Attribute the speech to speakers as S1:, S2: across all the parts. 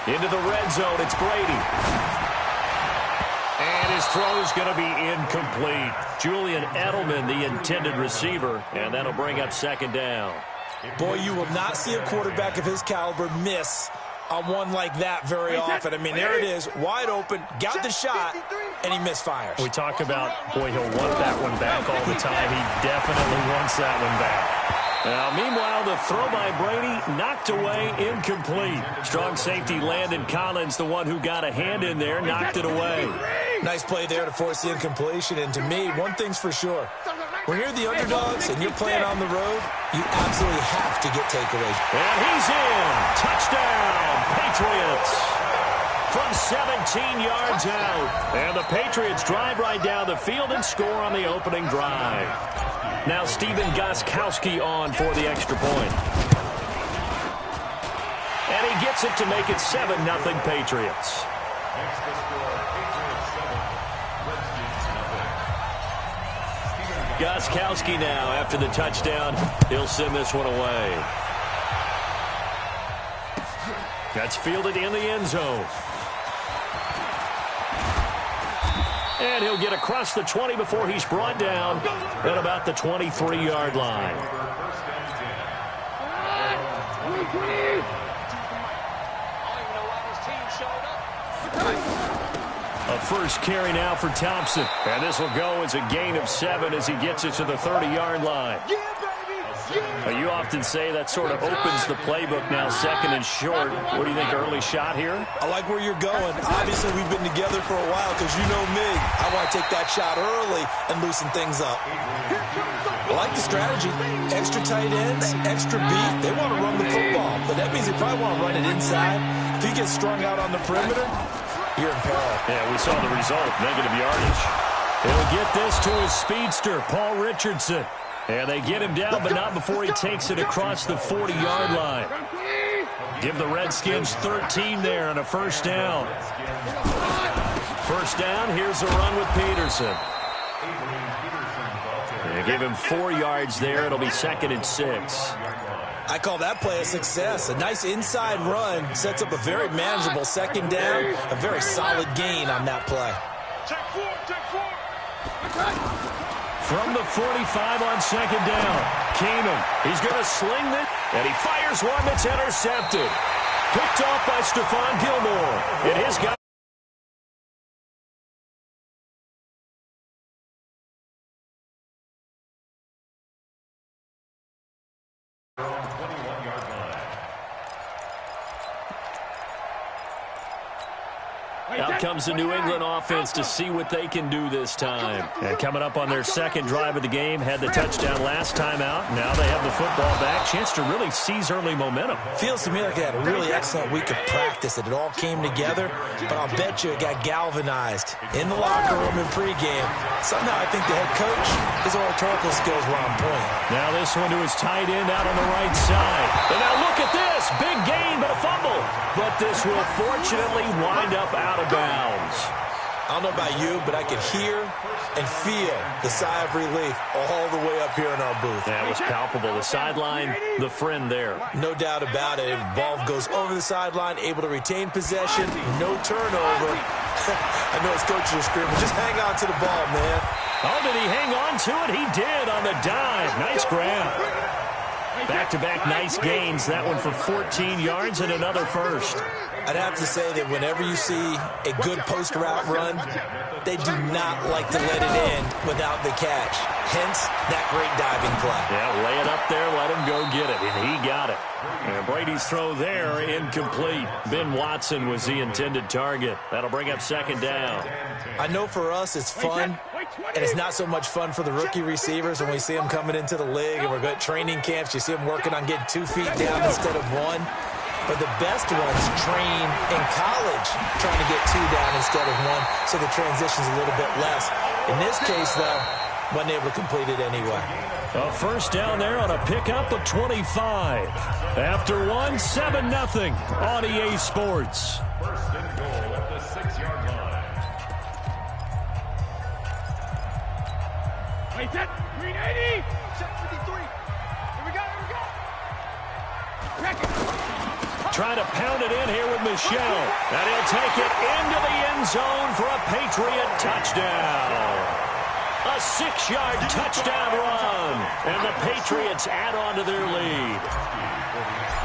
S1: Into the red zone, it's Brady. And his throw's going to be incomplete. Julian Edelman, the intended receiver, and that'll bring up second down.
S2: Boy, you will not see a quarterback of his caliber miss on one like that very often. I mean, there it is, wide open, got the shot, and he misfires.
S1: We talk about, boy, he'll want that one back all the time. He definitely wants that one back. Now, meanwhile, the throw by Brady knocked away, incomplete. Strong safety Landon Collins, the one who got a hand in there, knocked it away.
S2: Nice play there to force the incompletion. And to me, one thing's for sure. When you're the underdogs and you're playing on the road, you absolutely have to get takeaways.
S1: And he's in. Touchdown, Patriots. From 17 yards out. And the Patriots drive right down the field and score on the opening drive. Now Stephen Gostkowski on for the extra point. And he gets it to make it 7-0 Patriots. Gostkowski now after the touchdown. He'll send this one away. That's fielded in the end zone. And he'll get across the 20 before he's brought down at about the 23-yard line. A first carry now for Thompson. And this will go as a gain of 7 as he gets it to the 30-yard line. You often say that sort of opens the playbook now, second and short. What do you think, early shot here?
S2: I like where you're going. Obviously, we've been together for a while because you know me. I want to take that shot early and loosen things up. I like the strategy. Extra tight ends, extra beef. They want to run the football, but that means they probably want to run it inside. If he gets strung out on the perimeter, you're in peril.
S1: Yeah, we saw the result, negative yardage. He'll get this to his speedster, Paul Richardson. And they get him down, but not before he takes it across the 40-yard line. Give the Redskins 13 there on a first down. First down, here's a run with Peterson. They give him 4 yards there. It'll be 2nd and 6.
S2: I call that play a success. A nice inside run sets up a very manageable second down. A very solid gain on that play.
S1: From the 45 on second down, Keenum, he's going to sling it, and he fires one that's intercepted. Picked off by Stephon Gilmore. It is got. Out comes the New England offense to see what they can do this time. And coming up on their second drive of the game, had the touchdown last time out. Now they have the football back. Chance to really seize early momentum.
S2: Feels to me like they had a really excellent week of practice, that it all came together. But I'll bet you it got galvanized in the locker room in pregame. Somehow I think the head coach, his oratorical skills were on point.
S1: Now this one to his tight end out on the right side. And now look at this. Big gain, but a fumble. But this will fortunately wind up out of bounds.
S2: I don't know about you, but I could hear and feel the sigh of relief all the way up here in our booth.
S1: That was palpable. The sideline, the friend there.
S2: No doubt about it. The ball goes over the sideline, able to retain possession, no turnover. I know his coaches are screaming, just hang on to the ball, man.
S1: Oh, did he hang on to it? He did on the dive. Nice grab. Back-to-back nice gains. That one for 14 yards and another first.
S2: I'd have to say that whenever you see a good post route run, they do not like to let it in without the catch. Hence, that great diving play.
S1: Yeah, lay it up there, let him go get it, and he got it. And Brady's throw there, incomplete. Ben Watson was the intended target. That'll bring up second down.
S2: I know for us it's fun, and it's not so much fun for the rookie receivers when we see them coming into the league and we're at training camps. You see them working on getting 2 feet down instead of 1. But the best ones train in college trying to get 2 down instead of 1, so the transition's a little bit less. In this case, though, wasn't able to complete it anyway.
S1: A first down there on a pickup of 25. After one, 7-0 on EA Sports.
S3: First and goal at the 6-yard line.
S4: Wait, that 380. Check 53. Here we go. Crack it.
S1: trying to pound it in here with Michel. And he'll take it into the end zone for a Patriot touchdown. A 6-yard touchdown run. And the Patriots add on to their lead.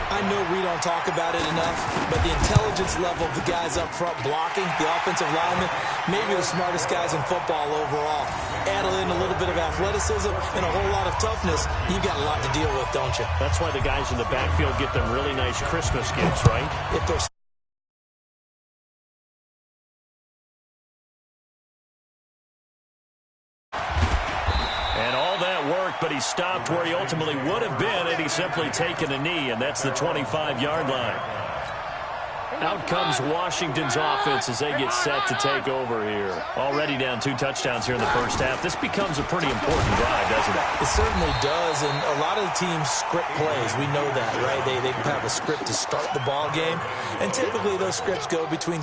S2: I know we don't talk about it enough, but the intelligence level of the guys up front blocking, the offensive linemen, maybe the smartest guys in football overall. Add in a little bit of athleticism and a whole lot of toughness, you've got a lot to deal with, don't you?
S1: That's why the guys in the backfield get them really nice Christmas gifts, right?
S2: If they're
S1: but he stopped where he ultimately would have been had he simply taken a knee, and that's the 25-yard line. Out comes Washington's offense as they get set to take over here. Already down 2 touchdowns here in the first half. This becomes a pretty important drive, doesn't it?
S2: It certainly does, and a lot of the teams script plays. We know that, right? They have a script to start the ball game, and typically those scripts go between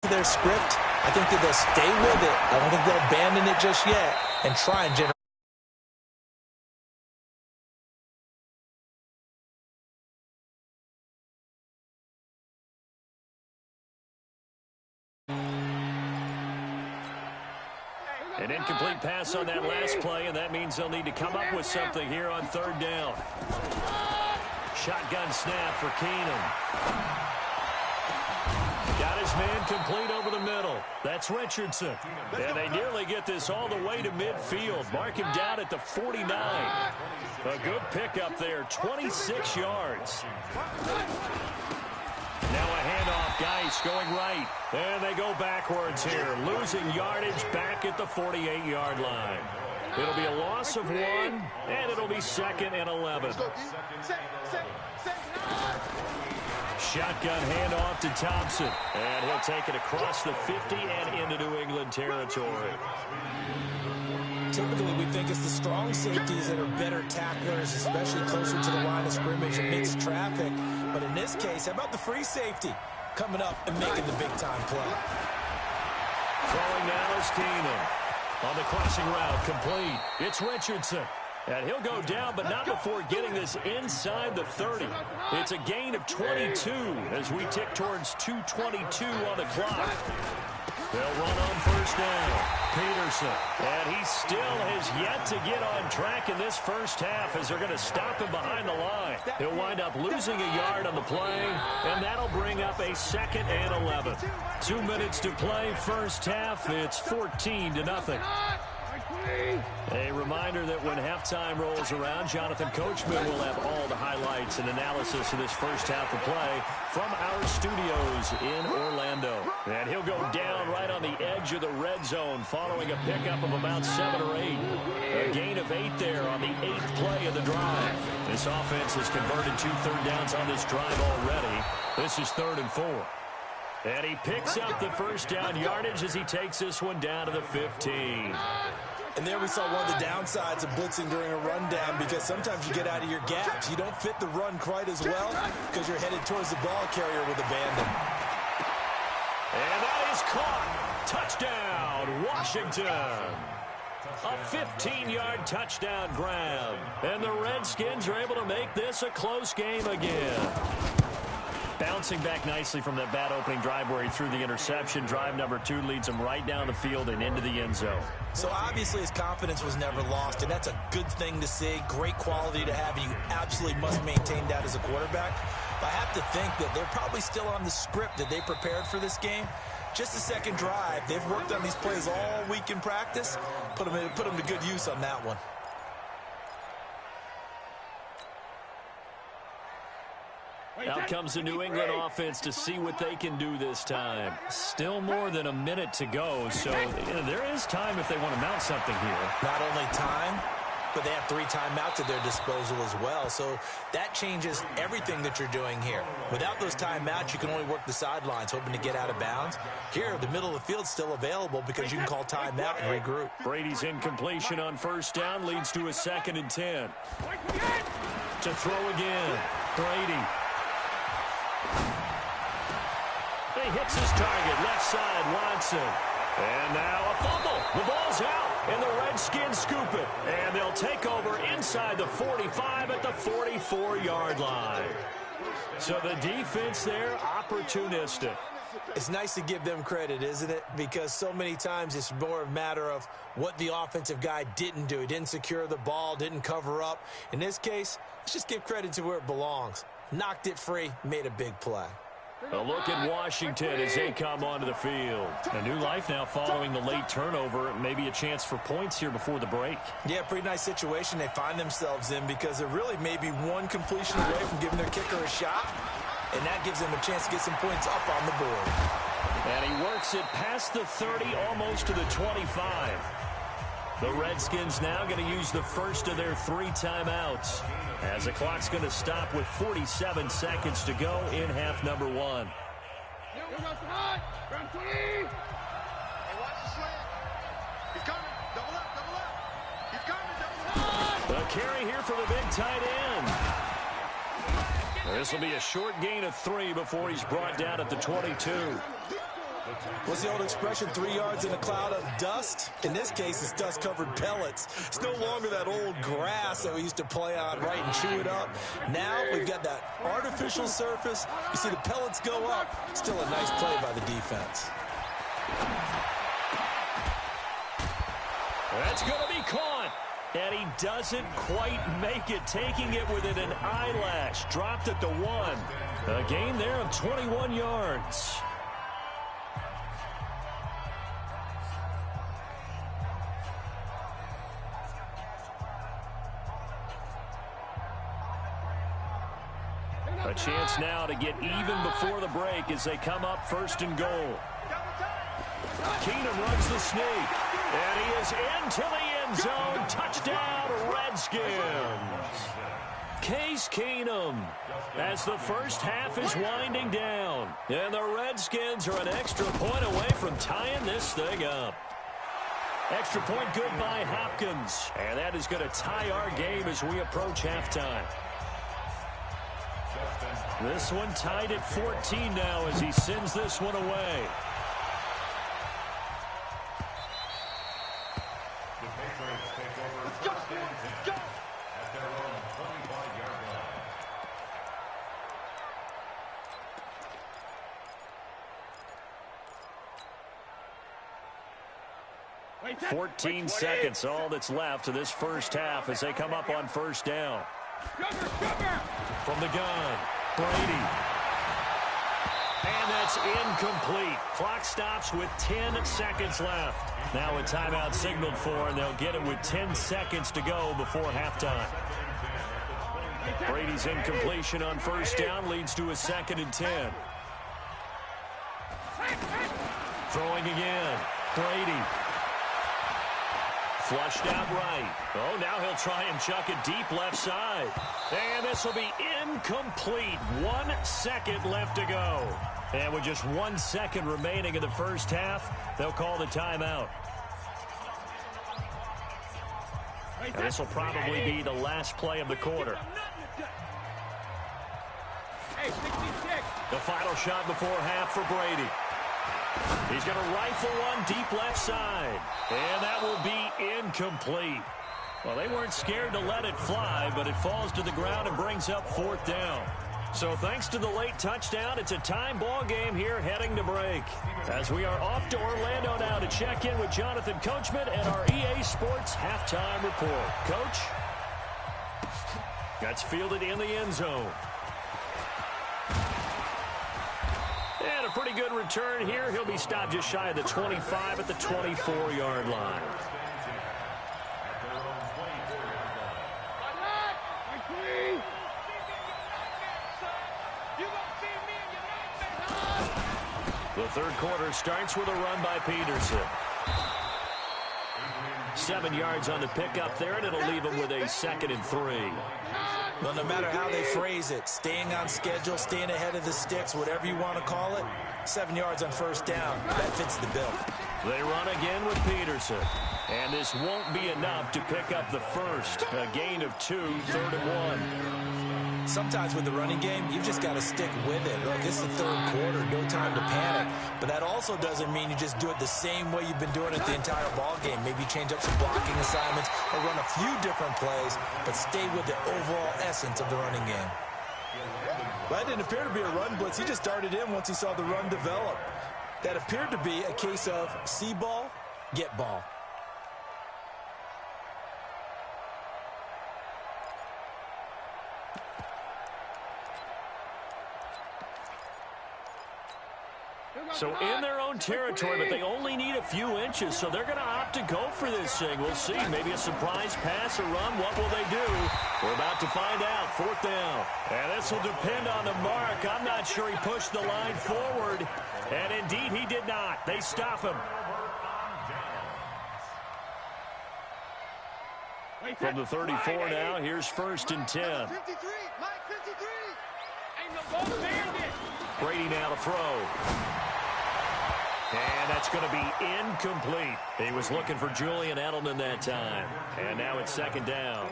S2: their script. I think that they'll stay with it. I don't think they'll abandon it just yet and try and generate.
S1: An incomplete pass on that last play, and that means they'll need to come up with something here on 3rd down. Shotgun snap for Keenum. Got his man complete over the middle. That's Richardson. And they nearly get this all the way to midfield. Mark him down at the 49. A good pickup there, 26 yards. Now a handoff, Geis going right. And they go backwards here, losing yardage back at the 48-yard line. It'll be a loss of 1, and it'll be 2nd and 11. Shotgun handoff to Thompson. And he'll take it across the 50 and into New England territory.
S2: Typically, we think it's the strong safeties that are better tacklers, especially closer to the line of scrimmage amidst traffic. But in this case, how about the free safety coming up and making the big-time play?
S1: Throwing now is Keenum. On the crossing route, complete. It's Richardson. And he'll go down, but not before getting this inside the 30. It's a gain of 22 as we tick towards 2:22 on the clock. They'll run on 1st down. Peterson. And he still has yet to get on track in this first half as they're going to stop him behind the line. He'll wind up losing a yard on the play, and that'll bring up a 2nd and 11. 2 minutes to play first half. It's 14-0. A reminder that when halftime rolls around, Jonathan Coachman will have all the highlights and analysis of this first half of play from our studios in Orlando. And he'll go down right on the edge of the red zone following a pickup of about 7 or 8. A gain of 8 there on the 8th play of the drive. This offense has converted 2 third downs on this drive already. This is 3rd and 4. And he picks up the first down yardage as he takes this one down to the 15.
S2: And there we saw one of the downsides of blitzing during a rundown, because sometimes you get out of your gaps. You don't fit the run quite as well because you're headed towards the ball carrier with abandon.
S1: And that is caught. Touchdown, Washington. A 15-yard touchdown grab. And the Redskins are able to make this a close game again. Bouncing back nicely from that bad opening drive where he threw the interception. Drive number 2 leads him right down the field and into the end zone.
S2: So obviously his confidence was never lost, and that's a good thing to see. Great quality to have. You absolutely must maintain that as a quarterback. But I have to think that they're probably still on the script that they prepared for this game. Just the second drive. They've worked on these plays all week in practice. Put them to good use on that one.
S1: Out comes the New England offense to see what they can do this time. Still more than a minute to go, so there is time if they want to mount something here.
S2: Not only time, but they have 3 timeouts at their disposal as well, so that changes everything that you're doing here. Without those timeouts, you can only work the sidelines, hoping to get out of bounds. Here, the middle of the field's still available because you can call timeout and regroup.
S1: Brady's incompletion on 1st down leads to a 2nd and 10. To throw again, Brady. He hits his target, left side, Watson. And now a fumble. The ball's out, and the Redskins scoop it. And they'll take over inside the 45 at the 44-yard line. So the defense there, opportunistic.
S2: It's nice to give them credit, isn't it? Because so many times it's more a matter of what the offensive guy didn't do. He didn't secure the ball, didn't cover up. In this case, let's just give credit to where it belongs. Knocked it free, made a big play.
S1: A look at Washington as they come onto the field. A new life now following the late turnover. Maybe a chance for points here before the break.
S2: Yeah, pretty nice situation they find themselves in because they're really maybe one completion away from giving their kicker a shot. And that gives them a chance to get some points up on the board.
S1: And he works it past the 30, almost to the 25. The Redskins now going to use the first of their 3 timeouts, as the clock's going to stop with 47 seconds to go in half number 1. A carry here for the big tight end. This will be a short gain of 3 before he's brought down at the 22.
S2: What's the old expression, 3 yards in a cloud of dust? In this case, it's dust-covered pellets. It's no longer that old grass that we used to play on, right, and chew it up. Now we've got that artificial surface. You see the pellets go up. Still a nice play by the defense.
S1: That's going to be caught. And he doesn't quite make it, taking it within an eyelash. Dropped at the 1. A gain there of 21 yards. A chance now to get even before the break as they come up 1st and goal. Keenum runs the sneak, and he is into the end zone. Touchdown, Redskins. Case Keenum, as the first half is winding down, and the Redskins are an extra point away from tying this thing up. Extra point good by Hopkins, and that is going to tie our game as we approach halftime. This one tied at 14 now as he sends this one away.
S3: Wait,
S1: 14 seconds, all that's left of this first half as they come up on 1st down. From the gun, Brady. And that's incomplete. Clock stops with 10 seconds left. Now a timeout signaled for, and they'll get it with 10 seconds to go before halftime. Brady's incompletion on 1st down leads to a 2nd and 10. Throwing again, Brady. Flushed out right. Oh, now he'll try and chuck it deep left side. And this will be incomplete. 1 second left to go. And with just 1 second remaining in the first half, they'll call the timeout. And this will probably be the last play of the quarter. The final shot before half for Brady. He's going to rifle one deep left side. And that will be incomplete. Well, they weren't scared to let it fly, but it falls to the ground and brings up 4th down. So thanks to the late touchdown, it's a time ball game here heading to break. As we are off to Orlando now to check in with Jonathan Coachman and our EA Sports halftime report. Coach? That's fielded in the end zone. And a pretty good return here. He'll be stopped just shy of the 25 at the 24-yard line. The third quarter starts with a run by Peterson. 7 yards on the pickup there, and it'll leave him with a 2nd and 3.
S2: Well, no matter how they phrase it, staying on schedule, staying ahead of the sticks, whatever you want to call it, 7 yards on 1st down, that fits the bill.
S1: They run again with Peterson. And this won't be enough to pick up the first. A gain of 2, 3rd and 1.
S2: Sometimes with the running game, you've just got to stick with it. Look, it's the third quarter, no time to panic. But that also doesn't mean you just do it the same way you've been doing it the entire ball game. Maybe change up some blocking assignments or run a few different plays, but stay with the overall essence of the running game.
S4: That didn't appear to be a run blitz. He just darted in once he saw the run develop. That appeared to be a case of see ball, get ball.
S1: So in their own territory, but they only need a few inches, so they're going to opt to go for this thing. We'll see. Maybe a surprise pass or run. What will they do? We're about to find out. Fourth down. And this will depend on the mark. I'm not sure he pushed the line forward. And indeed, he did not. They stop him. From the 34 now, here's 1st and 10.
S5: 53, Mike 53. Ain't no ball bandit.
S1: Brady now to throw. And that's going to be incomplete. He was looking for Julian Edelman that time. And now it's 2nd down.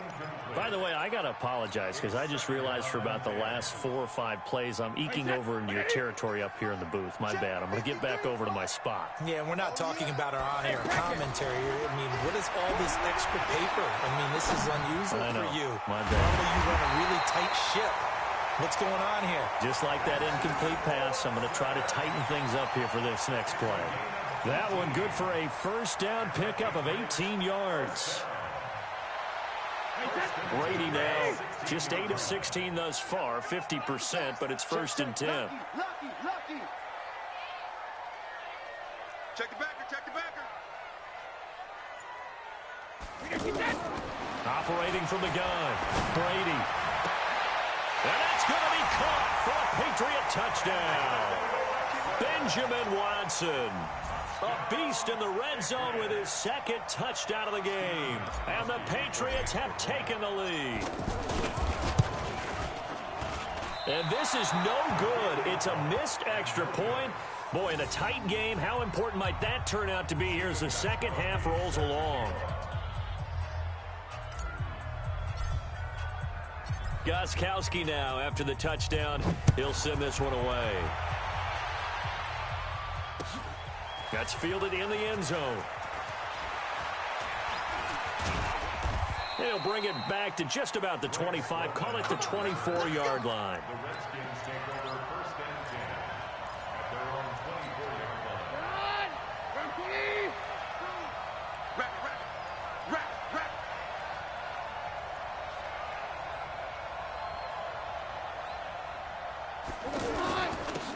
S1: By the way, I got to apologize because I just realized for about the last 4 or 5 plays, I'm eking over in your territory up here in the booth. My bad. I'm going to get back over to my spot.
S2: Yeah, we're not talking about our on-air commentary. I mean, what is all this extra paper? I mean, this is unusual for you.
S1: My bad.
S2: Normally you run a really tight ship. What's going on here?
S1: Just like that incomplete pass, I'm going to try to tighten things up here for this next play. That one good for a 1st down pickup of 18 yards. Brady now just 8 of 16 thus far, 50%, but it's 1st and 10.
S5: Lucky. Check the backer,
S1: Operating from the gun, Brady. And that's going to be caught for a Patriot touchdown. Benjamin Watson, a beast in the red zone with his 2nd touchdown of the game. And the Patriots have taken the lead. And this is no good. It's a missed extra point. Boy, in a tight game, how important might that turn out to be here as the second half rolls along? Gostkowski now after the touchdown. He'll send this one away. That's fielded in the end zone. He'll bring it back to just about the 25. Call it the 24-yard line.
S3: The Redskins take over 1st and 10 at their own 24-yard line.
S5: Rack.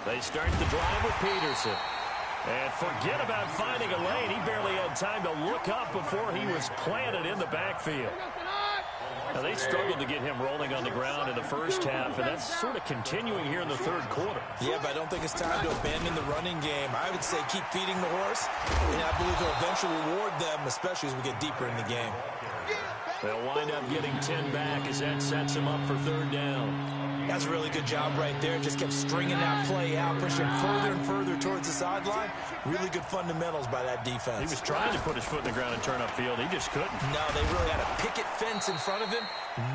S1: They start the drive with Peterson. And forget about finding a lane. He barely had time to look up before he was planted in the backfield. Now, they struggled to get him rolling on the ground in the first half, and that's sort of continuing here in the third quarter.
S2: Yeah, but I don't think it's time to abandon the running game. I would say keep feeding the horse, and I believe he'll eventually reward them, especially as we get deeper in the game.
S1: They'll wind up getting 10 back as that sets him up for 3rd down.
S2: That's a really good job right there. Just kept stringing that play out, pushing further and further towards the sideline. Really good fundamentals by that defense.
S1: He was trying to put his foot in the ground and turn upfield. He just couldn't.
S2: No, they really had a picket fence in front of him.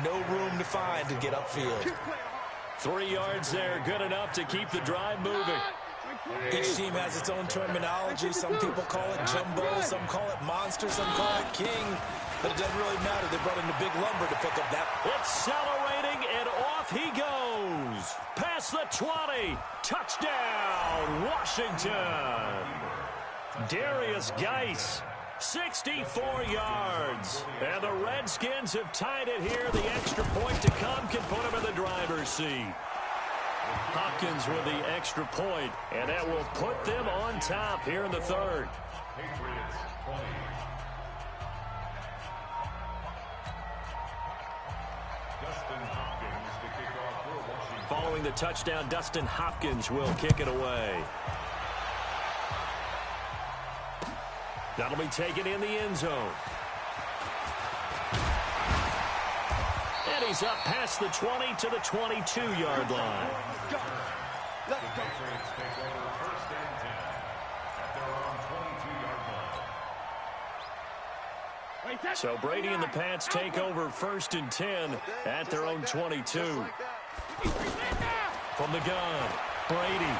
S2: No room to find to get upfield.
S1: 3 yards there, good enough to keep the drive moving.
S2: Each team has its own terminology. Some people call it jumbo, some call it monster, some call it king. But it doesn't really matter. They brought in the big lumber to pick up that.
S1: Accelerating, and off he goes. Past the 20. Touchdown, Washington. Darius Geis, 64 yards. And the Redskins have tied it here. The extra point to come can put them in the driver's seat. Hopkins with the extra point, and that will put them on top here in the third.
S3: Patriots 20. Dustin Hopkins to kick off for Washington.
S1: Following the touchdown, Dustin Hopkins will kick it away. That'll be taken in the end zone. And he's up past the 20 to the 22-yard line.
S3: The Patriots take over 1st and 10 at their own 22-yard line.
S1: So Brady and the Pats take over 1st and 10 at their own 22. From the gun, Brady.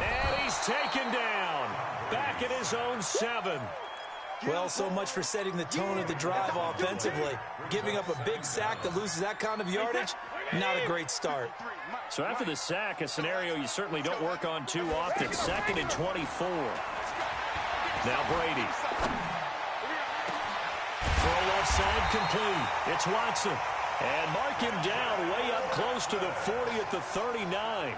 S1: And he's taken down. Back at his own 7.
S2: Well, so much for setting the tone of the drive offensively. Giving up a big sack that loses that kind of yardage, not a great start.
S1: So after the sack, a scenario you certainly don't work on too often. 2nd and 24. Now Brady. Throw left side complete. It's Watson. And mark him down way up close to the 40 at the 39.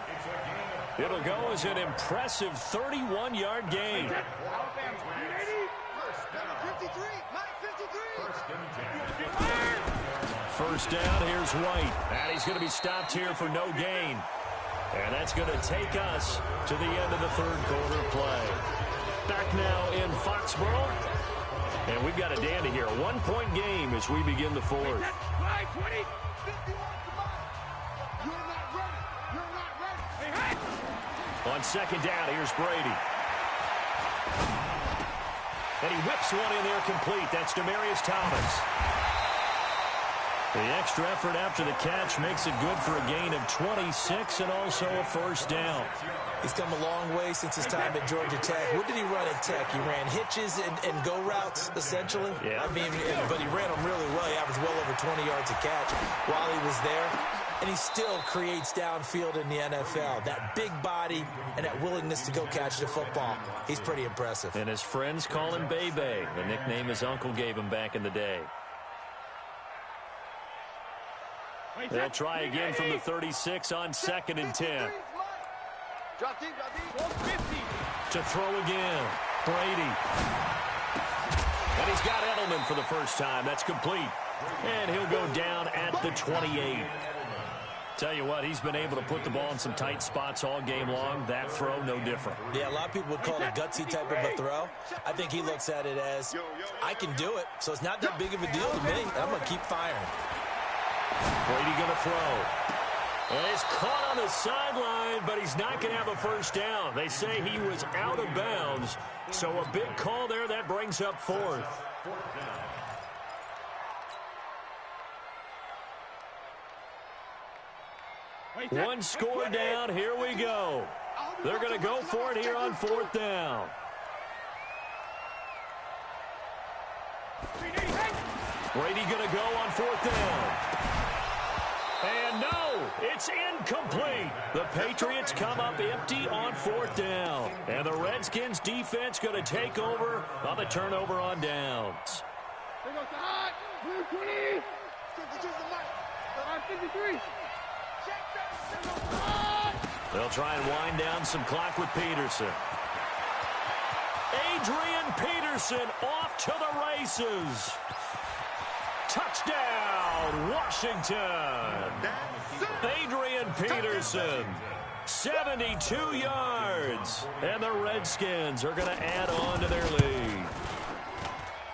S1: It'll go as an impressive 31-yard gain. First down, here's White. And he's going to be stopped here for no gain. And that's going to take us to the end of the 3rd quarter play. Back now in Foxborough. And we've got a dandy here. A 1-point game as we begin the 4th. On 2nd down, here's Brady. And he whips one in there complete. That's Demaryius Thomas. The extra effort after the catch makes it good for a gain of 26 and also a first down.
S2: He's come a long way since his time at Georgia Tech. What did he run at Tech? He ran hitches and go routes, essentially.
S1: Yeah.
S2: I mean, but he ran them really well. He averaged well over 20 yards a catch while he was there. And he still creates downfield in the NFL. That big body and that willingness to go catch the football. He's pretty impressive.
S1: And his friends call him Bebe, the nickname his uncle gave him back in the day. They'll try again from the 36 on 2nd and 10. To throw again, Brady. And he's got Edelman for the first time. That's complete. And he'll go down at the 28. Tell you what, he's been able to put the ball in some tight spots all game long. That throw, no different.
S2: Yeah, a lot of people would call it a gutsy type of a throw. I think he looks at it as, I can do it, so it's not that big of a deal to me. I'm going to keep firing.
S1: Brady going to throw. And he's caught on the sideline, but he's not going to have a first down. They say he was out of bounds, so a big call there. That brings up 4th. One score down. Here we go. They're going to go for it here on 4th down. Brady going to go on 4th down. And no, it's incomplete. The Patriots come up empty on 4th down. And the Redskins defense going to take over on the turnover on downs. They'll try and wind down some clock with Peterson. Adrian Peterson off to the races. Touchdown, Washington. Adrian Peterson, 72 yards. And the Redskins are going to add on to their lead.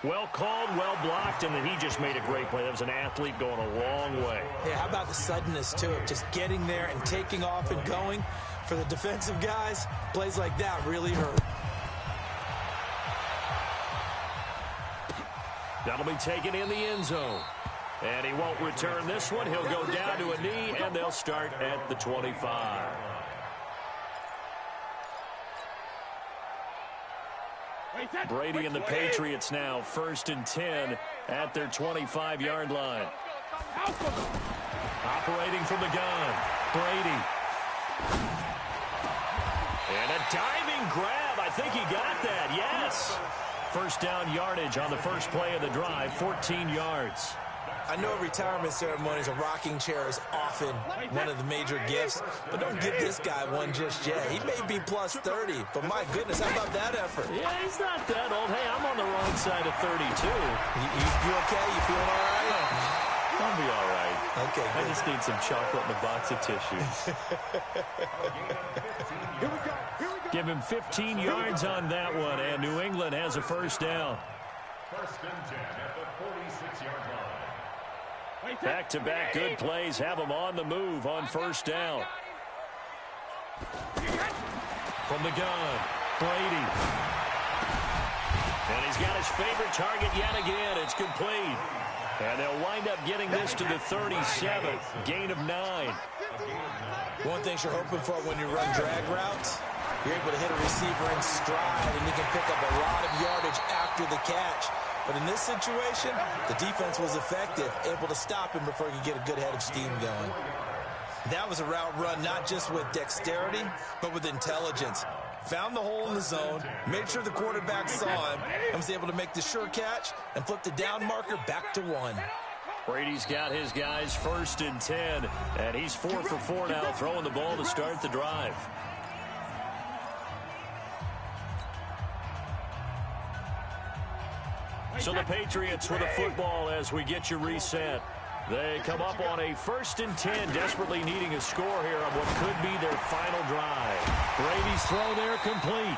S1: Well called, well blocked, and then he just made a great play. That was an athlete going a long way.
S2: Yeah, how about the suddenness to it? Just getting there and taking off and going. For the defensive guys, plays like that really hurt.
S1: That'll be taken in the end zone. And he won't return this one. He'll go down to a knee, and they'll start at the 25. Brady and the Patriots now 1st and 10 at their 25-yard line. Operating from the gun, Brady. And a diving grab. I think he got that, yes. First down yardage on the first play of the drive, 14 yards.
S2: I know retirement ceremonies, a rocking chair is often one of the major gifts, but don't give this guy one just yet. He may be plus 30, but my goodness, how about that effort?
S1: Yeah, he's not that old. Hey, I'm on the wrong side of 32.
S2: You okay? You feeling all right?
S1: I'll be all right.
S2: Okay, good.
S1: I just need some chocolate and a box of tissue. Give him 15 yards on that one, and New England has a first down.
S3: 1st and 10 at the 46-yard line.
S1: Back-to-back good plays have them on the move on first down. From the gun, Brady. And he's got his favorite target yet again. It's complete. And they'll wind up getting this to the 37. Gain of 9.
S2: One thing you're hoping for when you run drag routes, you're able to hit a receiver in stride, and you can pick up a lot of yardage after the catch. But in this situation, the defense was effective, able to stop him before he could get a good head of steam going. That was a route run not just with dexterity, but with intelligence. Found the hole in the zone, made sure the quarterback saw him, and was able to make the sure catch and flip the down marker back to 1.
S1: Brady's got his guys 1st and 10, and he's 4 for 4 now, throwing the ball to start the drive. So the Patriots with the football as we get you reset. They come up on a 1st and 10, desperately needing a score here on what could be their final drive. Brady's throw there complete.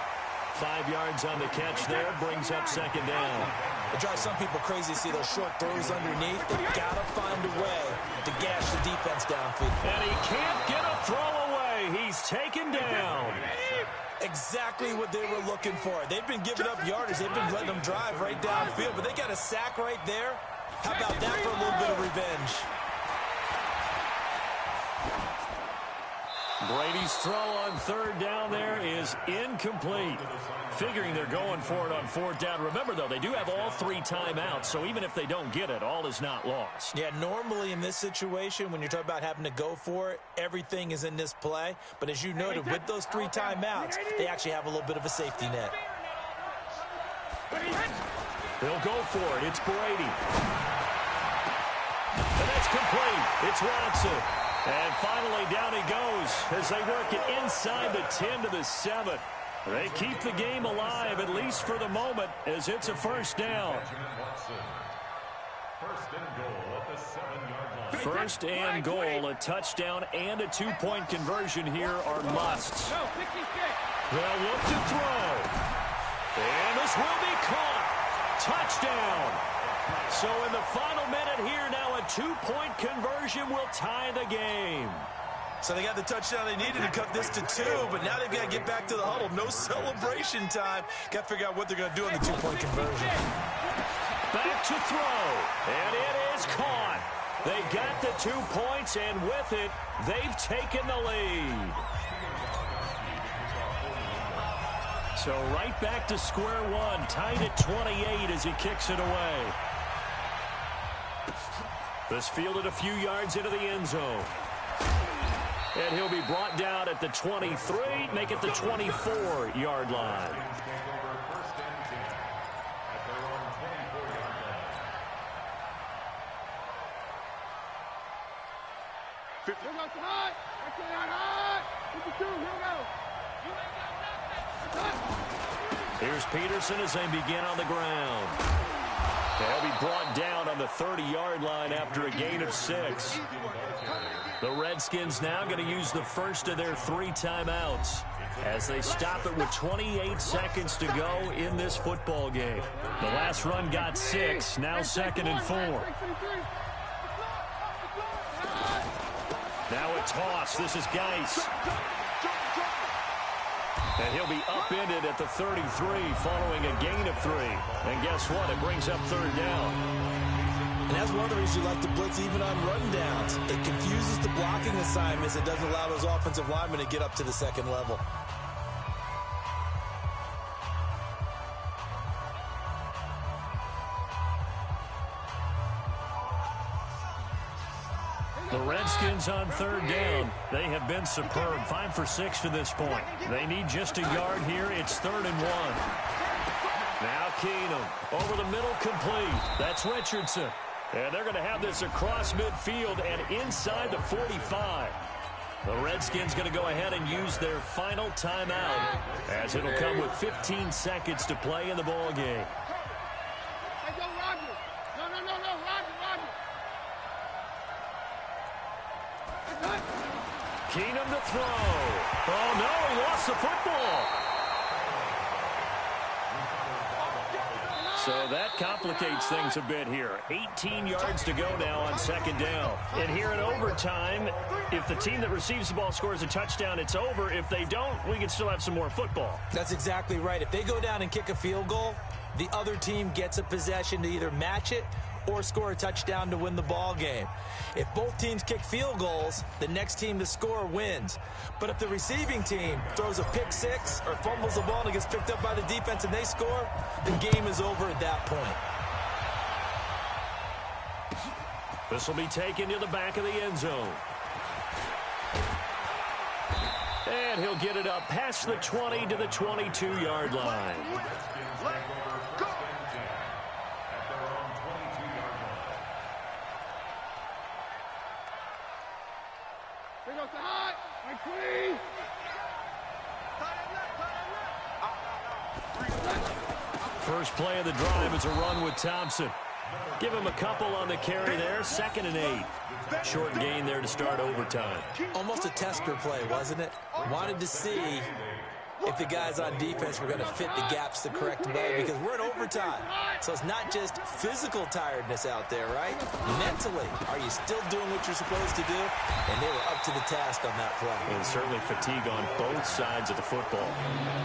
S1: 5 yards on the catch there, brings up 2nd down.
S2: It drives some people crazy to see those short throws underneath. They've got to find a way to gash the defense downfield.
S1: And he can't get a throw away. He's taken down.
S2: Exactly what they were looking for. They've been giving up yardage. They've been letting them drive right downfield, but they got a sack right there. How about that for a little bit of revenge?
S1: Brady's throw on 3rd down there is incomplete. Figuring they're going for it on 4th down. Remember, though, they do have all 3 timeouts, so even if they don't get it, all is not lost.
S2: Yeah, normally in this situation, when you're talking about having to go for it, everything is in this play. But as you noted, with those 3 timeouts, they actually have a little bit of a safety net.
S1: They'll go for it. It's Brady. And that's complete. It's Watson. And finally, down he goes as they work it inside the 10 to the 7. They keep the game alive, at least for the moment, as it's a 1st down. 1st and goal, a touchdown and a 2-point conversion here are musts. They'll look to throw. And this will be caught. Touchdown. So in the final minute here now, a 2-point conversion will tie the game.
S2: So they got the touchdown they needed to cut this to 2, but now they've got to get back to the huddle. No celebration time. Got to figure out what they're going to do on the 2-point conversion.
S1: Back to throw, and it is caught. They got the 2 points, and with it, they've taken the lead. So right back to square one, tied at 28 as he kicks it away. This fielded a few yards into the end zone. And he'll be brought down at the 23, make it the 24-yard line. Here's Peterson as they begin on the ground. They'll be brought down on the 30-yard line after a gain of 6. The Redskins now going to use the first of their 3 timeouts as they stop it with 28 seconds to go in this football game. The last run got 6, now 2nd and 4. Now a toss. This is Geis. And he'll be upended at the 33 following a gain of 3. And guess what? It brings up 3rd down.
S2: And that's one of the reasons you like to blitz even on run downs. It confuses the blocking assignments. It doesn't allow those offensive linemen to get up to the 2nd level.
S1: The Redskins on 3rd down. They have been superb. 5 for 6 to this point. They need just a yard here. It's 3rd and 1. Now Keenum over the middle, complete. That's Richardson. And they're going to have this across midfield and inside the 45. The Redskins going to go ahead and use their final timeout as it'll come with 15 seconds to play in the ball game. Keenum to throw. Oh, no, he lost the football. So that complicates things a bit here. 18 yards to go now on 2nd down. And here in overtime, if the team that receives the ball scores a touchdown, it's over. If they don't, we can still have some more football.
S2: That's exactly right. If they go down and kick a field goal, the other team gets a possession to either match it or score a touchdown to win the ball game. If both teams kick field goals, the next team to score wins. But if the receiving team throws a pick six or fumbles the ball and it gets picked up by the defense and they score, the game is over at that point.
S1: This will be taken to the back of the end zone. And he'll get it up past the 20 to the 22-yard line. First play of the drive is a run with Thompson. Give him a couple on the carry there. 2nd and 8. Short gain there to start overtime.
S2: Almost a tester play, wasn't it? Wanted to see if the guys on defense were going to fit the gaps the correct way, because we're in overtime. So it's not just physical tiredness out there, right? Mentally, are you still doing what you're supposed to do? And they were up to the task on that play.
S1: And certainly fatigue on both sides of the football.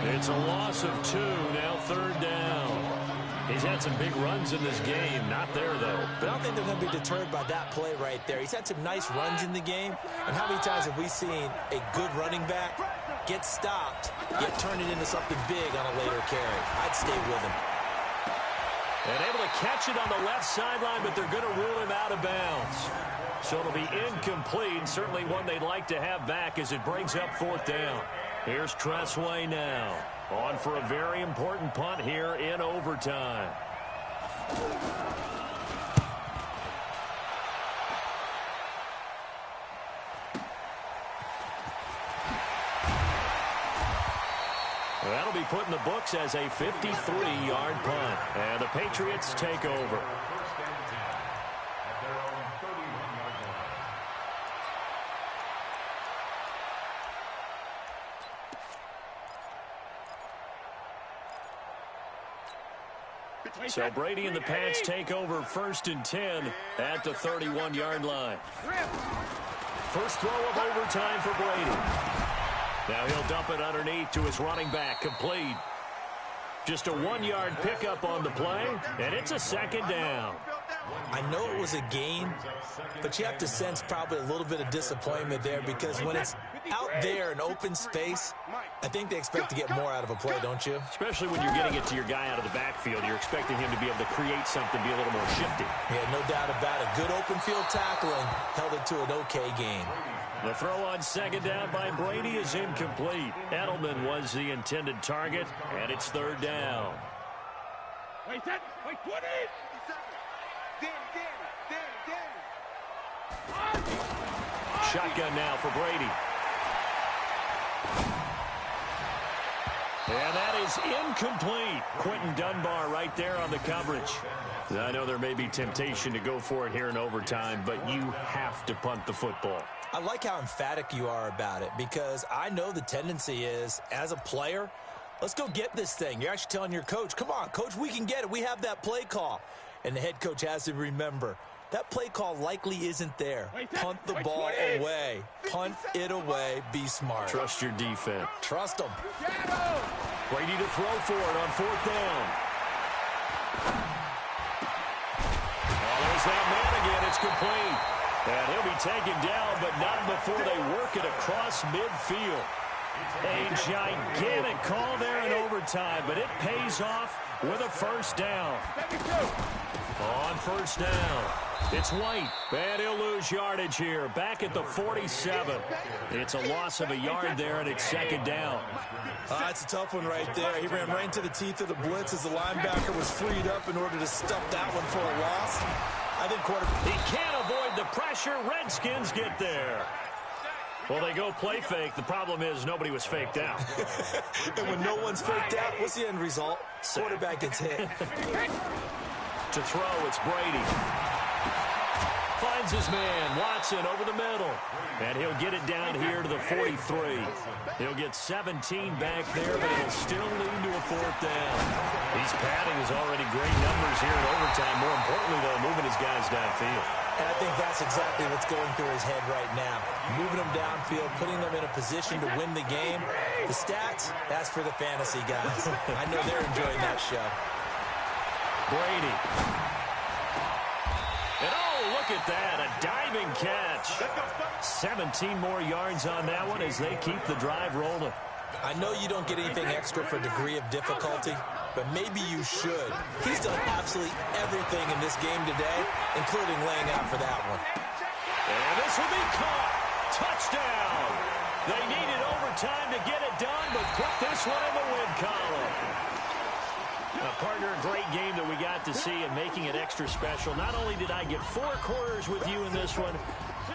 S1: It's a loss of 2, now 3rd down. He's had some big runs in this game. Not there, though.
S2: But I don't think they're going to be deterred by that play right there. He's had some nice runs in the game. And how many times have we seen a good running back get stopped, yet turn it into something big on a later carry? I'd stay with him.
S1: And able to catch it on the left sideline, but they're going to rule him out of bounds. So it'll be incomplete. Certainly one they'd like to have back as it brings up 4th down. Here's Tressway now. On for a very important punt here in overtime. That'll be put in the books as a 53-yard punt. And the Patriots take over. So Brady and the Pats take over 1st and 10 at the 31-yard line. First throw of overtime for Brady. Now he'll dump it underneath to his running back, complete. Just a 1-yard pickup on the play, and it's a 2nd down.
S2: I know it was a gain, but you have to sense probably a little bit of disappointment there, because when it's out there in open space, I think they expect to get more out of a play, don't you?
S1: Especially when you're getting it to your guy out of the backfield. You're expecting him to be able to create something, be a little more shifty.
S2: Yeah, no doubt about it. Good open field tackling held it to an okay gain.
S1: The throw on 2nd down by Brady is incomplete. Edelman was the intended target, and it's 3rd down.
S5: Wait, 20!
S1: Shotgun now for Brady. And that is incomplete. Quentin Dunbar right there on the coverage. I know there may be temptation to go for it here in overtime, but you have to punt the football.
S2: I like how emphatic you are about it, because I know the tendency is, as a player, let's go get this thing. You're actually telling your coach, come on, coach, we can get it. We have that play call. And the head coach has to remember, that play call likely isn't there. Punt the ball away. Punt it away. Be smart.
S1: Trust your defense.
S2: Trust them.
S1: Brady to throw for it on 4th down. Oh, there's that man again. It's complete. And he'll be taken down, but not before they work it across midfield. A gigantic call there in overtime, but it pays off with a 1st down. On 1st down, it's White, and he'll lose yardage here. Back at the 47. It's a loss of a yard there, and it's 2nd down.
S4: That's a tough one right there. He ran right into the teeth of the blitz as the linebacker was freed up in order to stuff that one for a loss. I think
S1: he can't avoid the pressure. Redskins get there. Well, they go play fake. The problem is nobody was faked out.
S2: And when no one's faked out, what's the end result? Quarterback gets hit.
S1: To throw, it's Brady. Finds his man, Watson, over the middle. And he'll get it down here to the 43. He'll get 17 back there, but it'll still lead to a 4th down. He's padding his already great numbers here in overtime. More importantly, though, moving his guys downfield.
S2: And I think that's exactly what's going through his head right now. Moving them downfield, putting them in a position to win the game. The stats, that's for the fantasy guys. I know they're enjoying that show.
S1: Brady. And oh, look at that, a diving catch. 17 more yards on that one as they keep the drive rolling.
S2: I know you don't get anything extra for degree of difficulty, but maybe you should. He's done absolutely everything in this game today, including laying out for that one.
S1: And this will be caught. Touchdown. They needed overtime to get it done, but put this one in the win column. Partner, a great game that we got to see and making it extra special. Not only did I get 4 quarters with you in this one,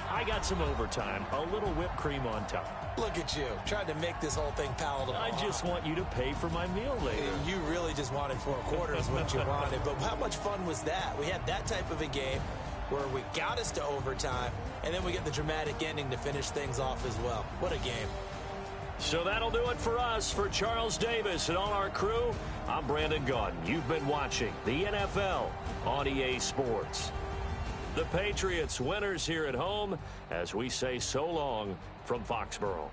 S1: I got some overtime, a little whipped cream on top.
S2: Look at you, trying to make this whole thing palatable.
S1: I just want you to pay for my meal later.
S2: You really just wanted 4 quarters what you wanted, but how much fun was that? We had that type of a game where we got us to overtime, and then we get the dramatic ending to finish things off as well. What a game.
S1: So that'll do it for us. For Charles Davis and all our crew, I'm Brandon Gaudin. You've been watching the NFL on EA Sports. The Patriots winners here at home as we say so long from Foxborough.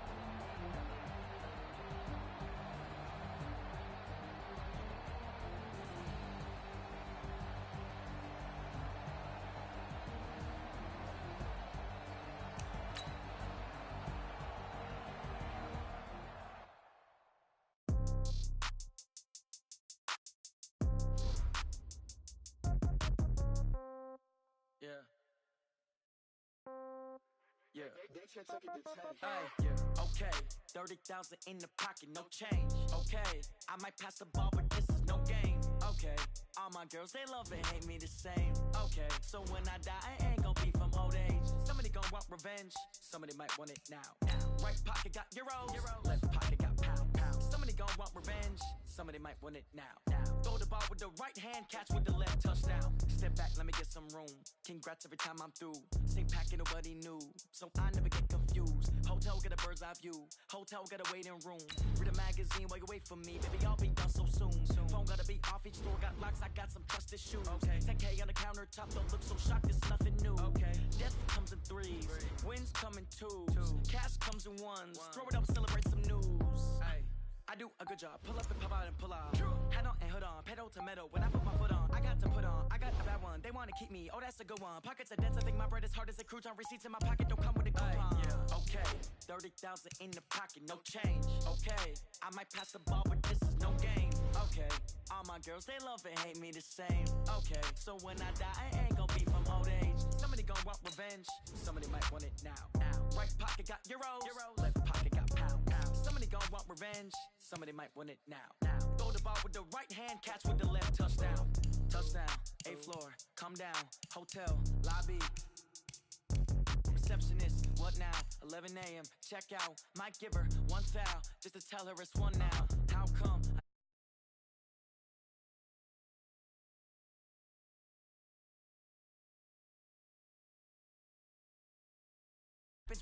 S6: Okay, 30,000 in the pocket, no change. Okay, I might pass the ball, but this is no game. Okay, all my girls, they love and hate me the same. Okay, so when I die, I ain't gonna be from old age. Somebody gonna want revenge, somebody might want it now. Right pocket got euros, left pocket got pound. Somebody gonna want revenge, somebody might want it now. Throw the ball with the right hand, catch with the left, touchdown. Step back, let me get some room. Congrats every time I'm through. Same packet, nobody knew, so I never get confused. Hotel get a bird's eye view. Hotel got a waiting room. Read a magazine while you wait for me. Baby, I'll be done so soon. Phone gotta be off, each store got locks. I got some trusted shoes. Okay. 10K on the countertop, don't look so shocked. It's nothing new. Okay. Death comes in threes. Wins come in twos. Cash comes in ones. Throw it up, celebrate some news. Ay. I do a good job. Pull up and pop out and pull out. Head on and hood on. Pedal to metal. When I put my foot on, I got to put on. I got a bad one. They want to keep me. Oh, that's a good one. Pockets are dense. I think my bread is hard as a crouton. Receipts in my pocket don't come with a coupon. Yeah. Okay. 30,000 in the pocket. No change. Okay. I might pass the ball, but this is no game. Okay. All my girls, they love and hate me the same. Okay. So when I die, I ain't gonna be from old age. Somebody gonna want revenge. Somebody might want it now. Right pocket got euros. Left pocket got pound. Somebody gonna want revenge. Somebody might want it now. Throw the ball with the right hand, catch with the left, touchdown. Touchdown, 8th floor, come down, hotel, lobby. Receptionist, what now? 11 a.m., check out. Might give her one foul, just to tell her it's one now. How come?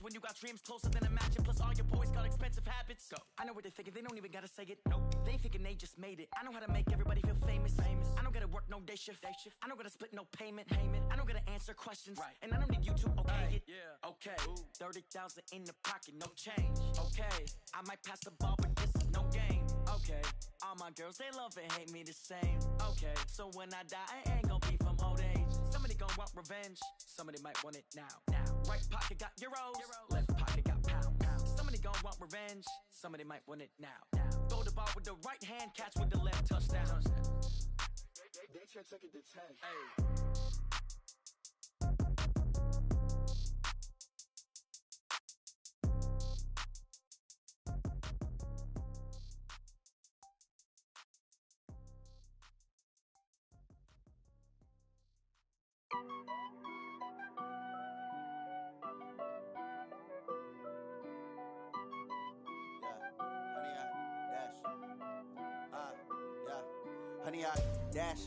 S6: When you got dreams closer than a matching, plus all your boys got expensive habits. Go. I know what they're thinking, they don't even gotta say it. Nope. They thinking they just made it. I know how to make everybody feel famous. I don't gotta work no day shift. I don't gotta split no payment. I don't gotta answer questions. Right. And I don't need you to okay it. Yeah. Okay. 30,000 in the pocket, no change. Okay. I might pass the ball, but this is no game. Okay. All my girls, they love and hate me the same. Okay. So when I die, I ain't gonna be from old age. Somebody gonna want revenge. Somebody might want it now. Right pocket got euros. Left pocket got pound. Somebody gonna want revenge. Somebody might want it now. Throw the ball with the right hand, catch with the left, touchdown.
S5: They took it to 10.
S6: Hey.
S7: Honey, I dash,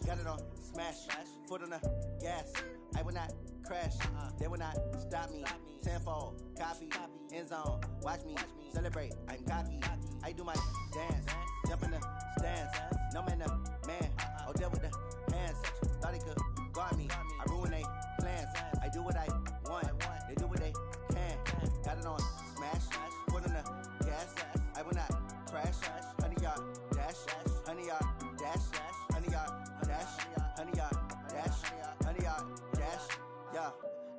S7: got it on smash, foot on the gas. I will not crash, they will not stop me. Tenfold, copy, end zone, watch me celebrate. I'm cocky, I do my dance, jump in the stands. No man, the man, oh there with the hands. Thought he could guard me, I ruin they plans. I do what I want, they do what they can. Got it on smash, foot on the gas. I will not crash, honey, y'all dash, honey, y'all dash, honey, y'all dash. 100-yard dash, 100-yard dash, yeah.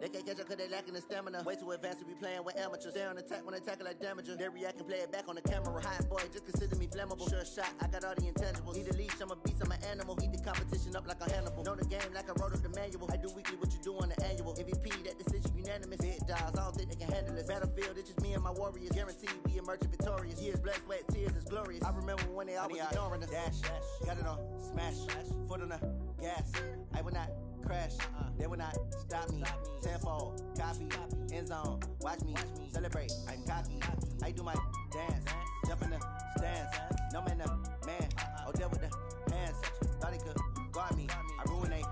S7: They can't catch up cause they lacking the stamina. Way too advanced to be playing with amateurs. Stay on attack when they tackle like damager. They react and play it back on the camera. Hot boy, just consider me flammable. Sure shot, I got all the intangibles. Need a leash, I'm a beast, I'm an animal. Heat the competition up like a Hannibal. Know the game like I wrote up the manual. I do weekly what you do on the annual. MVP, that decision unanimous. Big dogs, I don't think they can handle it. Battlefield, it's just me and my warriors. Guaranteed we emerge victorious. Years, blood, sweat, tears, is glorious. I remember when they always ignoring us. Dash, got it on, smash, foot on the gas. I will not crash, they will not stop me. Tenfold, copy, end zone, watch me celebrate. I'm cocky, I do my dance, jump in the stands. No man, man, oh there with the hands. Thought he could guard me, I ruin they.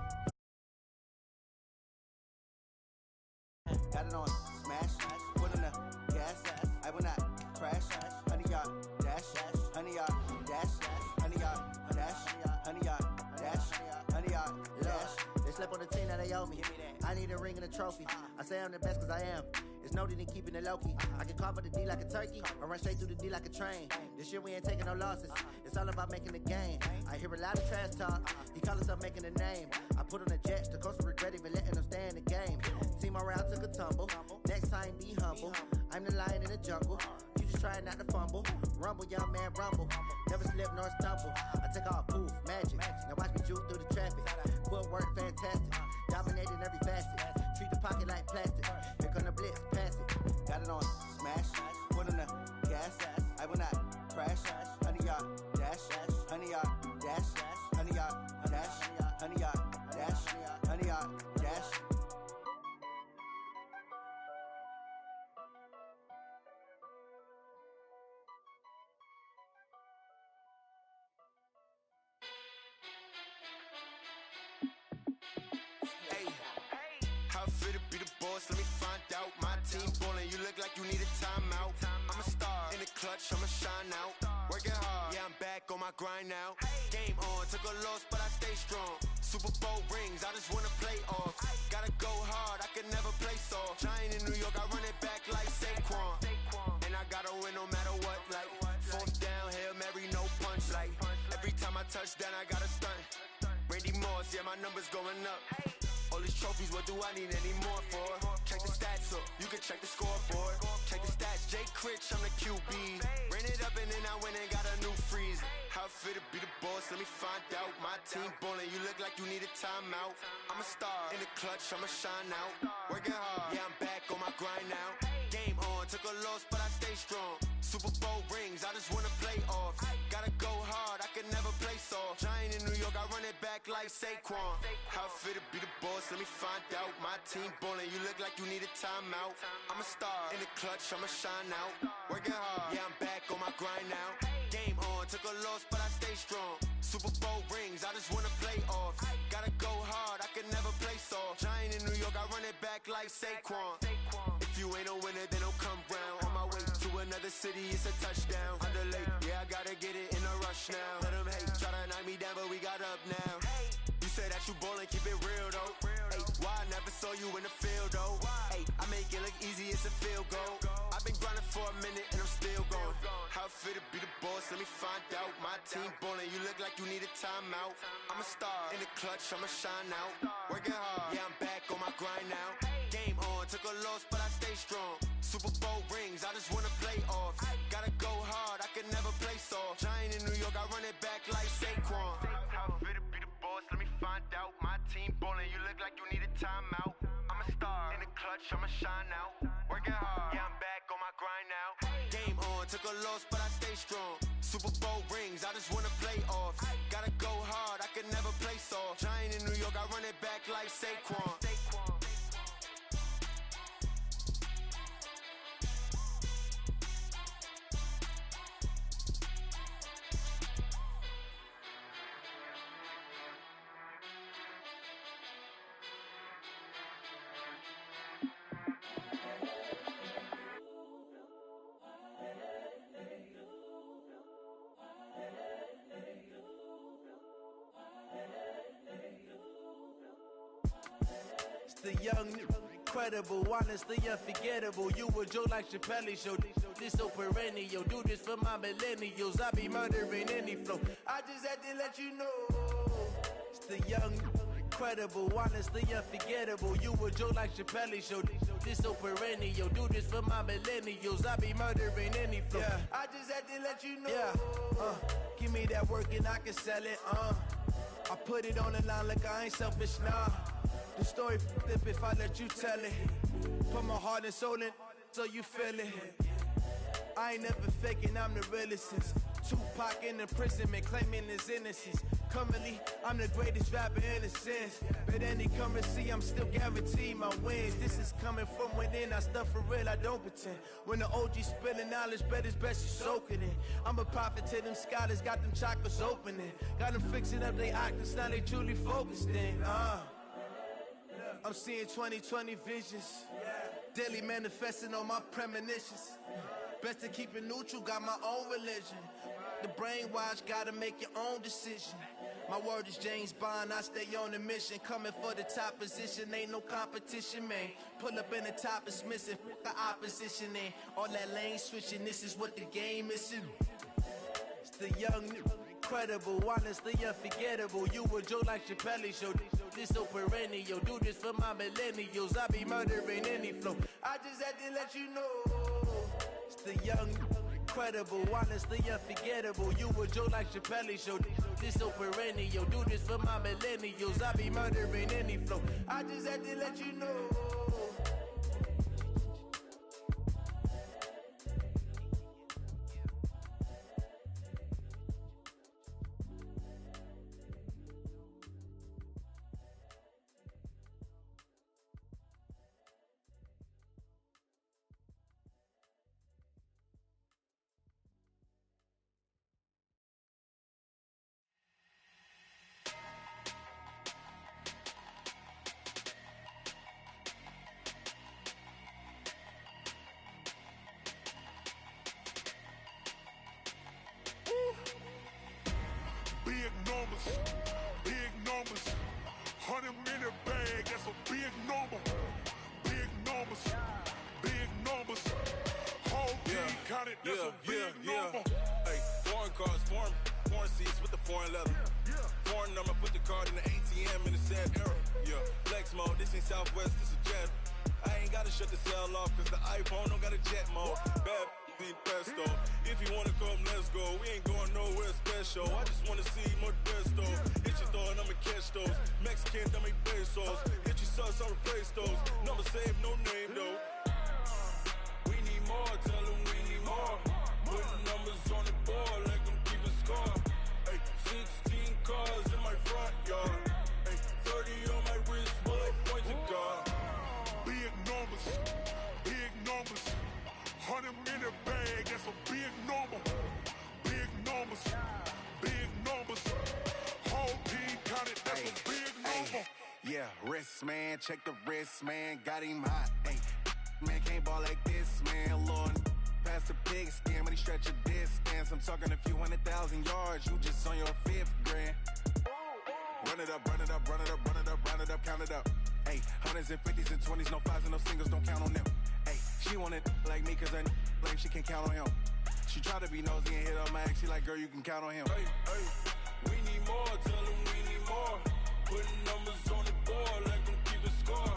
S7: Got it on, smash, foot on the gas. I will not crash, 100-yard dash, 100-yard dash, 100-yard dash, 100-yard dash, 100-yard dash. They slept on the team that they owe me. I need a ring and a trophy. I say I'm the best cause I am. It's noted in keeping it low-key. I can carve up the D like a turkey or run straight through the D like a train. This year we ain't taking no losses. It's all about making the game. I hear a lot of trash talk. He call himself making a name. I put on the Jets. The coach will regret even letting them stay in the game. Team around took a tumble. Next time be humble. I'm the lion in the jungle. You just trying not to fumble. Rumble, young man, rumble. Never slip nor stumble. I take off, poof, magic. Now watch me juke through the traffic. Footwork fantastic. Dominating every facet. Treat the pocket like plastic. Here come the blitz, pass it. Got it on, smash. Foot on the gas. I will not crash. 100-yard dash. 100-yard dash. 100-yard dash. 100-yard dash. 100-yard dash.
S8: How fit to be the boss? Let me find out. My team ballin', you look like you need a timeout. I'm a star in the clutch, I'ma shine out. Working hard, yeah, I'm back on my grind now. Game on, took a loss, but I stay strong. Super Bowl rings, I just wanna play off. Gotta go hard, I can never play soft. Giant in New York, I run it back like Saquon. And I gotta win no matter what, like fourth down, Hail Mary, no punch. Like every time I touch down, I gotta stunt. Randy Moss, yeah, my numbers going up. All these trophies, what do I need any more for? Check the stats up, you can check the scoreboard. Check the stats, Jake Critch, I'm the QB. Ran it up and then I went and got a new freeze. How fit to be the boss, let me find out. My team ballin', you look like you need a timeout. I'm a star in the clutch, I'ma shine out. Working hard, yeah, I'm back on my grind now. Game on, took a loss, but I stay strong. Super Bowl rings, I just wanna play off. Gotta go hard, I can never play soft. Giant in New York, I run it back like Saquon. How fit to be the boss, let me find out. My team ballin', you look like you need a timeout. I'm a star in the clutch, I'ma shine out. Working hard, yeah, I'm back on my grind now. Game on, took a loss, but I stay strong. Super Bowl rings, I just wanna play off. Gotta go hard, I can never play soft. Giant in New York, I run it back like Saquon. If you ain't a winner, then don't come round. On my way to another city, it's a touchdown. Underlay, yeah, I gotta get it in a rush now. Let them hate, try to knock me down, but we got up now. You say that you ballin', keep it real though. Hey, why I never saw you in the field though? Hey, I make it look easy, it's a field goal. I've been grinding for a minute and I'm still going. How fit to be the boss, let me find out. My team ballin', you look like you need a timeout. I'm a star in the clutch, I'ma shine out. Working hard, yeah, I'm back on my grind now. Game on, took a loss, but I stay strong. Super Bowl rings, I just wanna play off. Gotta go hard, I can never play soft. Giant in New York, I run it back like Saquon. How fit to be the boss, let me find out. My team ballin', you look like you need a timeout. I'm a star in the clutch, I'ma shine out. Working hard, yeah, I'm back on my grind now. Game on, took a loss, but I stay strong. Super Bowl rings, I just wanna play off. Gotta go hard, I can never play soft. Giant in New York, I run it back like Saquon.
S9: The young, incredible, honestly unforgettable. You a Joe like Chappelle show. This so perennial. Do this for my millennials. I be murdering any flow. I just had to let you know. It's the young, incredible, honestly unforgettable. You a joke like Chappelle show. This so perennial. Do this for my millennials. I be murdering any flow. Yeah. I just had to let you know. Yeah. Give me that work and I can sell it. I put it on the line like I ain't selfish, nah. The story flip if I let you tell it. Put my heart and soul in so you feel it. I ain't never faking, I'm the realest since Tupac in imprisonment, claiming his innocence. Currently, I'm the greatest rapper in a sense. But any currency, I'm still guaranteed my wins. This is coming from within, I stuff for real, I don't pretend. When the OG spilling knowledge, bet it's best you soak it in. I'm a prophet to them scholars, got them chakras opening. Got them fixing up they octaves, now they truly focused in. I'm seeing 2020 visions. Daily manifesting on my premonitions. Best to keep it neutral, got my own religion. The brainwash, gotta make your own decision. My word is James Bond, I stay on the mission. Coming for the top position, ain't no competition, man. Pull up in the top, it's missing, the opposition ain't. All that lane switching, this is what the game missing. It's the young, incredible, honestly unforgettable. You a joke like Chappelle show. This so perennial. Do this for my millennials. I be murdering any flow. I just had to let you know. It's the young, incredible, honestly unforgettable. You a joke like Chappelle show. This so perennial. Do this for my millennials. I be murdering any flow. I just had to let you know.
S10: Big numbers, 100 minute bag, that's a big number. Big numbers, whole team counted, that's a big number.
S11: Hey, foreign cars, foreign seats with the foreign leather. Foreign number, put the card in the ATM in the sad era. Yeah, flex mode, this ain't Southwest, this is Jet. I ain't gotta shut the cell off, cause the iPhone don't got a jet mode. Bad need pesto. If you wanna come, let's go. We ain't going nowhere special. I just wanna see more pesto. Hit your thought, I'ma catch those. Mexican, dummy pesos. Hit your sauce, I'll replace those. Number save, no name though. We need more, tell them we need more. Putting numbers on the board, like them keep a score. Hey, 16 cars in my front yard. Hey, 30 on my wrist, bullet point to God.
S10: Big numbers, 100 minute bag, that's a big number. Big numbers, whole team counted, that's a big number.
S8: Yeah, wrist man, check the wrist man, got him hot. Ay, man can't ball like this, man. Lord, past the pig skin, but he stretch a distance. I'm talking a few 100,000 yards, you just on your 5th grand. Run it up, count it up. Ay, hundreds and 50s and 20s, no 5s and no singles, don't count on them. Ay, she want it like me, cause I like she can count on him. She try to be nosy and hit up my ex, she like, girl, you can count on him.
S11: Hey, we need more, tell them we need more. Putting numbers on the board, like them keep a score.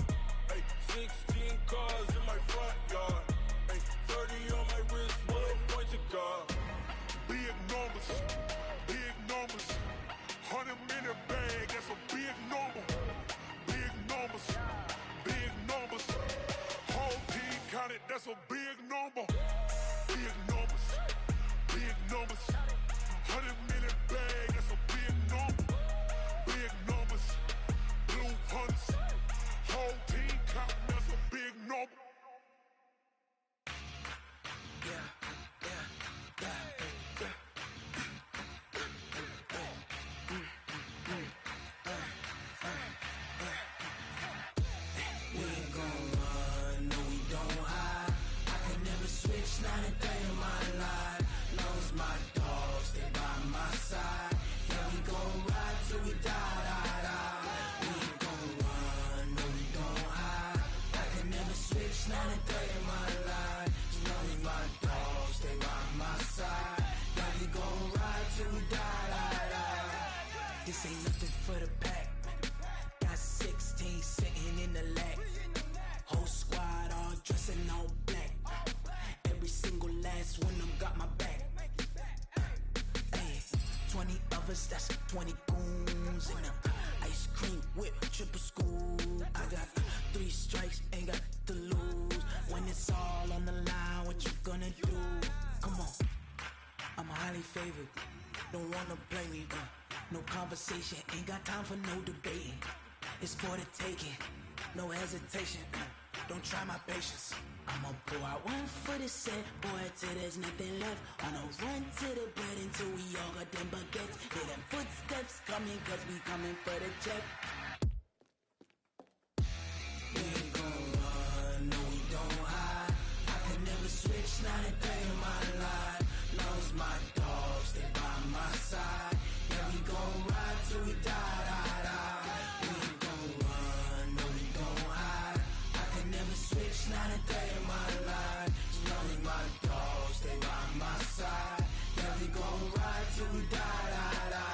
S11: Hey, 16 cars in my front yard. Hey, 30 on my wrist, bullet point to God.
S10: Big numbers, 100 minute bag, that's a big number. Big numbers, whole team counted, that's a big number. Big numbers, 100 minute bag, that's a big number. Big numbers, blue hunts, whole team counting, that's a big number.
S6: Not a day in my life. Long as my dogs stay by my side. Yeah, we gon' ride till we die. We ain't gon' run, no, we don't hide. I can never switch, not a day in my life. As long as my dogs stay by my side. Yeah, we gon' ride till we die. This ain't nothing for the back.
S12: 16 sitting in the lag. Whole squad all dressing all black. Every single last one of them got my back. 20 of us, that's 20 goons in them. Ice cream whip, triple school. I got 3 strikes, ain't got to lose. When it's all on the line, what you gonna do? Come on, I'm highly favored. Don't wanna play me, no conversation, ain't got time for no debating. It's for the taking, no hesitation. Don't try my patience. I'ma pour out one for the set, boy, till there's nothing left. On a run to the bread until we all got them baguettes. Hear them footsteps coming, cause we coming for the check. We ain't gon' run, no we don't hide. I can never switch, not a day in my life. Long as my dogs, they by my side. Yeah, we gon' ride till we die, die, die. We ain't gon' run, no we don't hide. I can never switch, not a day in my life. As long as my dogs, they by my side. Yeah, we gon' ride till we die, die, die.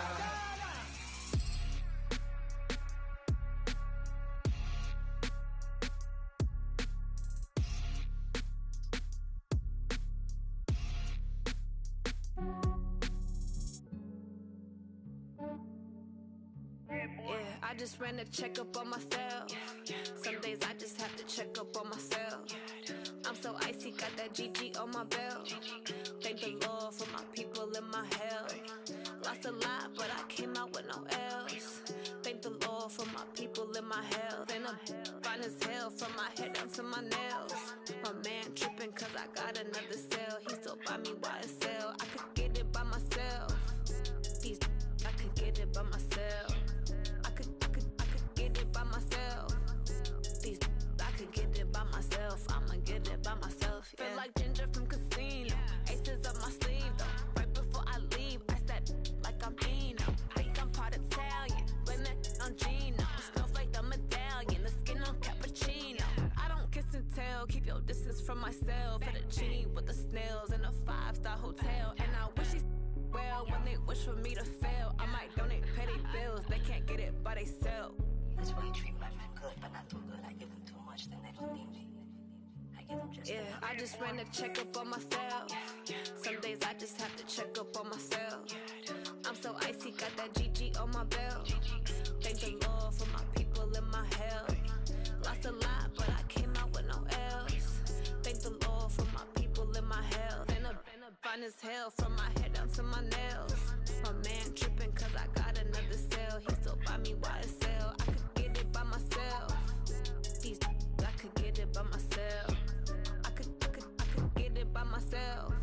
S13: I just ran a checkup on myself. Some days I just have to check up on myself. I'm so icy, got that GG on my belt. Thank the Lord for my people in my health. Lost a lot, but I came out with no else. Thank the Lord for my people in my health. And I'm fine as hell from my head down to my nails. My man tripping cause I got another cell. He still buy me YSL. I could get it by myself. These I could get it by myself. I could get it by myself. These I could get it by myself. I'ma get it by myself. Yeah. Feel like Ginger from Casino. Aces up my sleeve though. Right before I leave, I said like I'm Dino. Think I'm part Italian. Blame that on Gino. Snowflake the medallion. The skin on cappuccino. I don't kiss and tell. Keep your distance from myself. Fettuccine with the snails in a 5-star hotel. And I wish he's well when they wish for me to fail. I might donate petty bills. They can't get it by themselves.
S14: That's why you treat my men good, but not too good. I give them too much, then they don't need me. I give them just enough.
S13: I just ran a checkup on myself. Some days I just have to check up on myself. I'm so icy, got that GG on my belt. Thank the Lord for my people in my health. Lost a lot, but I came out with no else. Thank the Lord for my people in my health. Been a fine as hell from my head down to my nails. My man tripping cause I got another cell. He still buy me YSL. I could get it by myself. These I could get it by myself. I could get it by myself.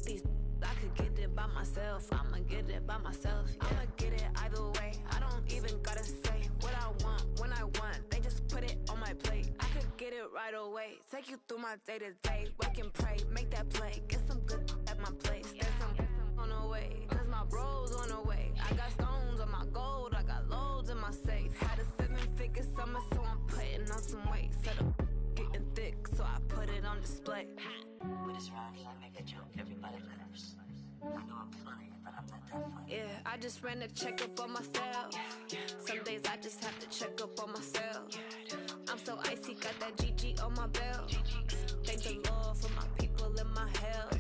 S13: These I could get it by myself. I'ma get it by myself. Yeah. I'ma get it either way. I don't even gotta say what I want when I want. They just put it on my plate. I could get it right away. Take you through my day to day. Wake and pray, make that play. Get some good at my place. There's some on the way. Cause my bros on the way. I got stones on my gold. I got loads in my safe. Had a 7-figure summer, so I'm putting on some weight. Set up getting thick, so I put it on display.
S14: With this round here, I make a joke. Everybody laughs. I know I'm funny, but I'm not that funny.
S13: Yeah, I just ran a checkup on myself. Some days I just have to check up on myself. I'm so icy, got that GG on my belt. Thank the Lord for my people in my health.